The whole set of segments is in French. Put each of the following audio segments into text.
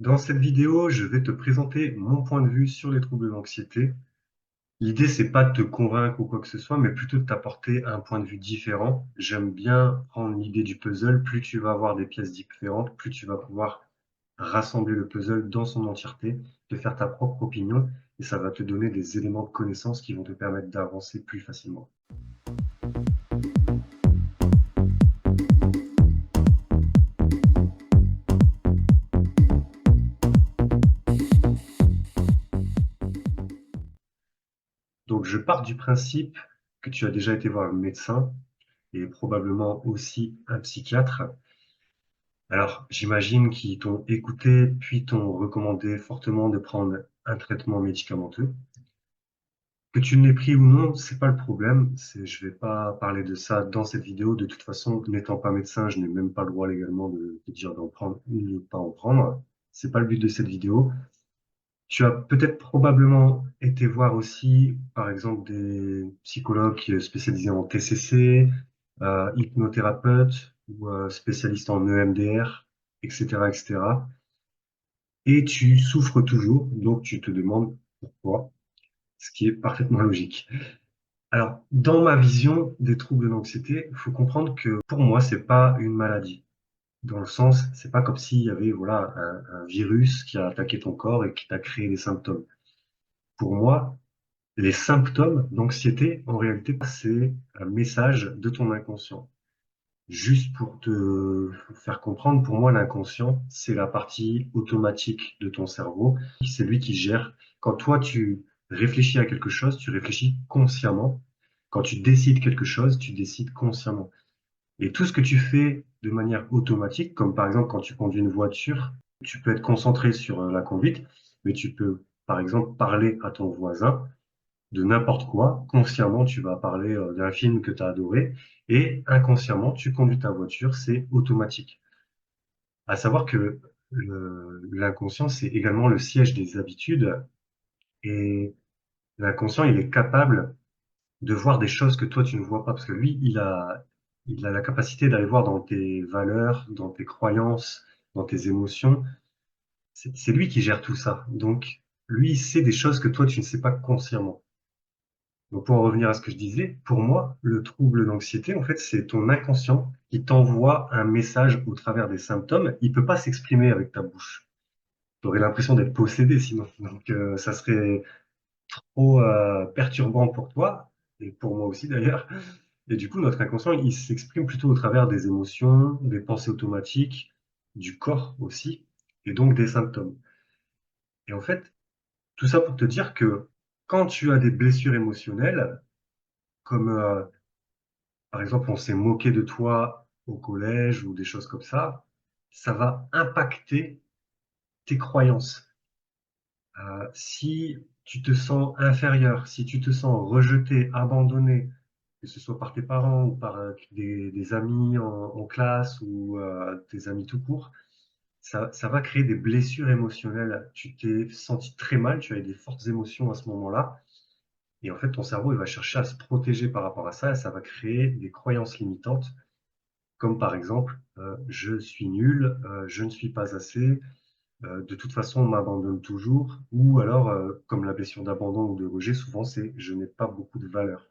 Dans cette vidéo, je vais te présenter mon point de vue sur les troubles d'anxiété. L'idée, c'est pas de te convaincre ou quoi que ce soit, mais plutôt de t'apporter un point de vue différent. J'aime bien prendre l'idée du puzzle. Plus tu vas avoir des pièces différentes, plus tu vas pouvoir rassembler le puzzle dans son entièreté, te faire ta propre opinion, et ça va te donner des éléments de connaissance qui vont te permettre d'avancer plus facilement. Donc, je pars du principe que tu as déjà été voir un médecin et probablement aussi un psychiatre. Alors, j'imagine qu'ils t'ont écouté, puis t'ont recommandé fortement de prendre un traitement médicamenteux. Que tu l'aies pris ou non, c'est pas le problème. Je vais pas parler de ça dans cette vidéo. De toute façon, n'étant pas médecin, je n'ai même pas le droit légalement de dire d'en prendre ou de ne pas en prendre. C'est pas le but de cette vidéo. Tu as peut-être probablement été voir aussi, par exemple, des psychologues spécialisés en TCC, hypnothérapeutes ou spécialistes en EMDR, etc., etc. Et tu souffres toujours, donc tu te demandes pourquoi, ce qui est parfaitement logique. Alors, dans ma vision des troubles d'anxiété, il faut comprendre que pour moi, c'est pas une maladie. Dans le sens, c'est pas comme s'il y avait voilà un virus qui a attaqué ton corps et qui t'a créé des symptômes. Pour moi, les symptômes d'anxiété, en réalité, c'est un message de ton inconscient. Juste pour te faire comprendre, pour moi, l'inconscient, c'est la partie automatique de ton cerveau. C'est lui qui gère. Quand toi, tu réfléchis à quelque chose, tu réfléchis consciemment. Quand tu décides quelque chose, tu décides consciemment. Et tout ce que tu fais de manière automatique, comme par exemple quand tu conduis une voiture, tu peux être concentré sur la conduite, mais tu peux, par exemple, parler à ton voisin de n'importe quoi. Consciemment, tu vas parler d'un film que tu as adoré et inconsciemment, tu conduis ta voiture, c'est automatique. À savoir que l'inconscient, c'est également le siège des habitudes et l'inconscient, il est capable de voir des choses que toi, tu ne vois pas parce que lui, il a la capacité d'aller voir dans tes valeurs, dans tes croyances, dans tes émotions. C'est lui qui gère tout ça. Donc, lui, il sait des choses que toi, tu ne sais pas consciemment. Donc, pour en revenir à ce que je disais, pour moi, le trouble d'anxiété, en fait, c'est ton inconscient qui t'envoie un message au travers des symptômes. Il peut pas s'exprimer avec ta bouche. Tu aurais l'impression d'être possédé sinon. Donc, ça serait trop perturbant pour toi et pour moi aussi d'ailleurs. Et du coup, notre inconscient, il s'exprime plutôt au travers des émotions, des pensées automatiques, du corps aussi, et donc des symptômes. Et en fait, tout ça pour te dire que quand tu as des blessures émotionnelles, comme par exemple, on s'est moqué de toi au collège ou des choses comme ça va impacter tes croyances. Si tu te sens inférieur, si tu te sens rejeté, abandonné, que ce soit par tes parents ou par des amis en classe ou des amis tout court, ça va créer des blessures émotionnelles. Tu t'es senti très mal, tu as eu des fortes émotions à ce moment-là. Et en fait, ton cerveau, il va chercher à se protéger par rapport à ça et ça va créer des croyances limitantes comme par exemple je suis nul, je ne suis pas assez, de toute façon on m'abandonne toujours, ou alors comme la blessure d'abandon ou de rejet, souvent c'est je n'ai pas beaucoup de valeur.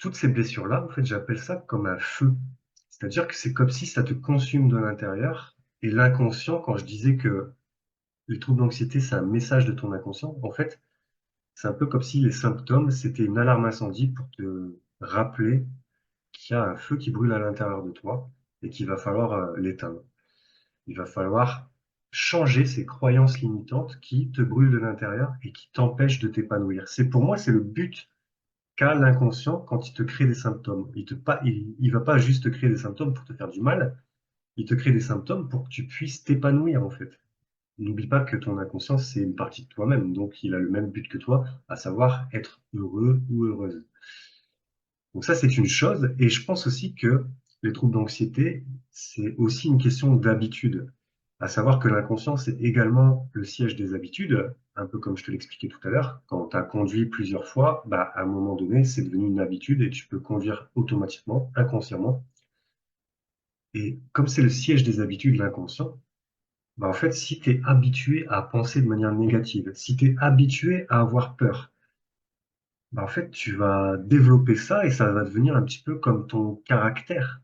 Toutes ces blessures-là, en fait, j'appelle ça comme un feu. C'est-à-dire que c'est comme si ça te consume de l'intérieur. Et l'inconscient, quand je disais que les troubles d'anxiété, c'est un message de ton inconscient, en fait, c'est un peu comme si les symptômes, c'était une alarme incendie pour te rappeler qu'il y a un feu qui brûle à l'intérieur de toi et qu'il va falloir l'éteindre. Il va falloir changer ces croyances limitantes qui te brûlent de l'intérieur et qui t'empêchent de t'épanouir. C'est pour moi, c'est le but qu'a l'inconscient quand il te crée des symptômes. Il va pas juste te créer des symptômes pour te faire du mal, il te crée des symptômes pour que tu puisses t'épanouir en fait. N'oublie pas que ton inconscient, c'est une partie de toi-même, donc il a le même but que toi, à savoir être heureux ou heureuse. Donc ça, c'est une chose. Et je pense aussi que les troubles d'anxiété, c'est aussi une question d'habitude. À savoir que l'inconscient, c'est également le siège des habitudes, un peu comme je te l'expliquais tout à l'heure. Quand tu as conduit plusieurs fois, bah, à un moment donné, c'est devenu une habitude et tu peux conduire automatiquement, inconsciemment. Et comme c'est le siège des habitudes, l'inconscient, Bah, en fait, si tu es habitué à penser de manière négative, si tu es habitué à avoir peur, bah, en fait, tu vas développer ça et ça va devenir un petit peu comme ton caractère.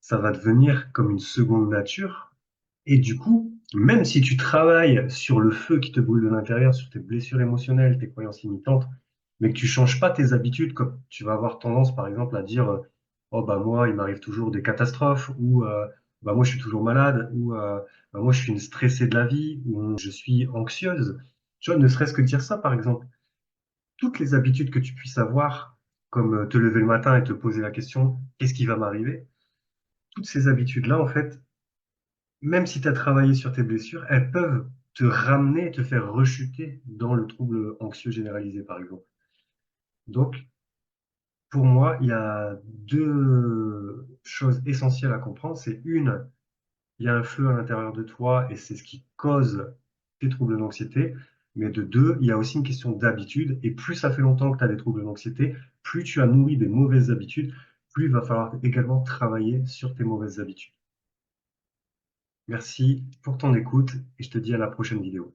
Ça va devenir comme une seconde nature. Et du coup, même si tu travailles sur le feu qui te brûle de l'intérieur, sur tes blessures émotionnelles, tes croyances limitantes, mais que tu changes pas tes habitudes, comme tu vas avoir tendance, par exemple, à dire, oh bah moi, il m'arrive toujours des catastrophes, ou bah moi je suis toujours malade, ou bah, moi je suis une stressée de la vie, ou je suis anxieuse. Tu vois, ne serait-ce que dire ça, par exemple, toutes les habitudes que tu puisses avoir, comme te lever le matin et te poser la question, qu'est-ce qui va m'arriver? Toutes ces habitudes-là, en fait, même si tu as travaillé sur tes blessures, elles peuvent te ramener, te faire rechuter dans le trouble anxieux généralisé, par exemple. Donc, pour moi, il y a deux choses essentielles à comprendre. C'est une, il y a un feu à l'intérieur de toi et c'est ce qui cause tes troubles d'anxiété. Mais de deux, il y a aussi une question d'habitude. Et plus ça fait longtemps que tu as des troubles d'anxiété, plus tu as nourri des mauvaises habitudes, plus il va falloir également travailler sur tes mauvaises habitudes. Merci pour ton écoute et je te dis à la prochaine vidéo.